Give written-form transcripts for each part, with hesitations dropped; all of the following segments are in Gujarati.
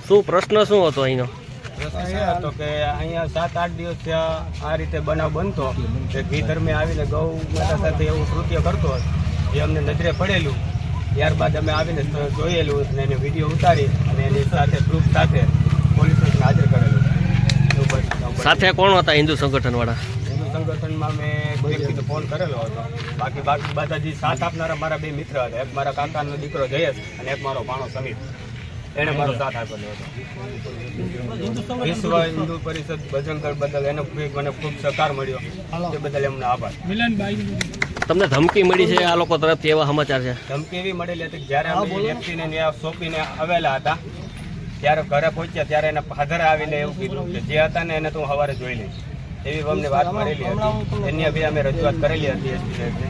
શું પ્રશ્ન શું હતો અહીંનો? પ્રશ્ન એ હતો કે અહીંયા 7-8 દિવસ આ રીતે બનાવ બનતો કે ઘી ધર્મે આવીને ગૌ માતા સાથે એવું કૃત્ય કરતો જે અમને નજરે પડેલું. ત્યારબાદ અમે આવીને જોયેલું અને એને વિડીયો ઉતારી અને એની સાથે પ્રૂફ સાથે પોલીસ સ્ટેશન હાજર કરેલું. સાથે કોણ હતા હિન્દુ સંગઠન વાળા? હિન્દુ સંગઠનમાં મેં એક વ્યક્તિને ફોન કરેલો હતો. બાકી બધા જે સાથ આપનારા મારા 2 મિત્ર હતા. એક મારા કાકાનો દીકરો જયેશ અને એક મારો ભાણો સમીર. એને મારો સાથ આપેલો હતો. વિશ્વ હિન્દુ પરિષદ બજરંગ દળ બદલ એને મને ખૂબ સહકાર મળ્યો. તે બદલ એમનો આભાર. તમને ધમકી મળી છે આ લોકો તરફથી, એવા સમાચાર છે? ધમકી એવી મળેલી હતી જ્યારે અમે વ્યક્તિને ત્યાં સોંપીને આવેલા હતા ત્યારે ઘરે પહોંચ્યા ત્યારે એને હાજર આવીને એવું કીધું કે જે હતા ને એને તો હું સવારે જોઈ લઈશ એવી અમને વાત મળેલી હતી. એની બી અમે રજૂઆત કરેલી હતી એસપી સાહેબને.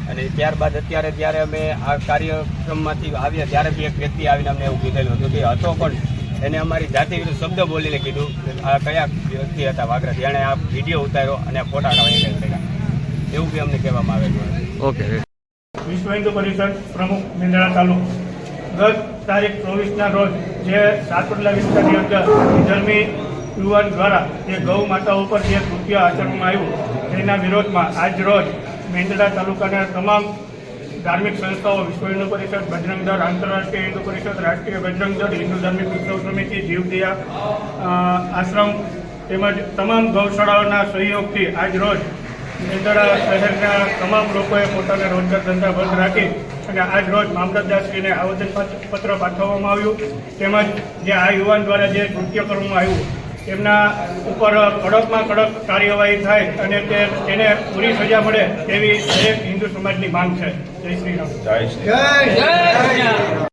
અને ત્યારબાદ અત્યારે જ્યારે અમે આ કાર્યક્રમમાંથી આવ્યા ત્યારે બી એક વ્યક્તિ આવીને અમને એવું કીધેલું હતું કે હતો પણ એને અમારી જાતિ વિરુદ્ધ શબ્દ બોલીને કીધું આ કયા વ્યક્તિ હતા વાઘરાથી, એણે આ વિડીયો ઉતાર્યો અને આ ફોટા વાયરલ કર્યા એવું બી અમને કહેવામાં આવેલું. ઓકે. વિશ્વ હિન્દુ પરિષદ પ્રમુખ મેંદરડા તાલુકો ગત તારીખ 24ના રોજ જે સાતપટલા વિસ્તારની અંદર ધર્મી યુવાન દ્વારા જે ગૌ માતા ઉપર જે કૃત્ય આચરવામાં આવ્યું તેના વિરોધમાં આજ રોજ મેંદરડા તાલુકાના તમામ ધાર્મિક સંસ્થાઓ વિશ્વ હિન્દુ પરિષદ, બજરંગ દળ, આંતરરાષ્ટ્રીય હિન્દુ પરિષદ, રાષ્ટ્રીય બજરંગ દળ, હિન્દુ ધાર્મિક ઉત્સવ સમિતિ, જીવદયા આશ્રમ તેમજ તમામ ગૌશાળાઓના સહયોગથી આજ રોજ મેંદરડા શહેરના તમામ લોકોએ પોતાના રોજગાર ધંધા બંધ રાખી અને આજ રોજ મામલતદારશ્રીને આવેદનપત્ર પાઠવવામાં આવ્યું. તેમજ જે આ યુવાન દ્વારા જે કૃત્ય કરવામાં આવ્યું તેમના ઉપર કડકમાં કડક કાર્યવાહી થાય અને તેને પૂરી સજા મળે તેવી દરેક હિન્દુ સમાજની માંગ છે. જય શ્રી રામ. જય શ્રી રામ.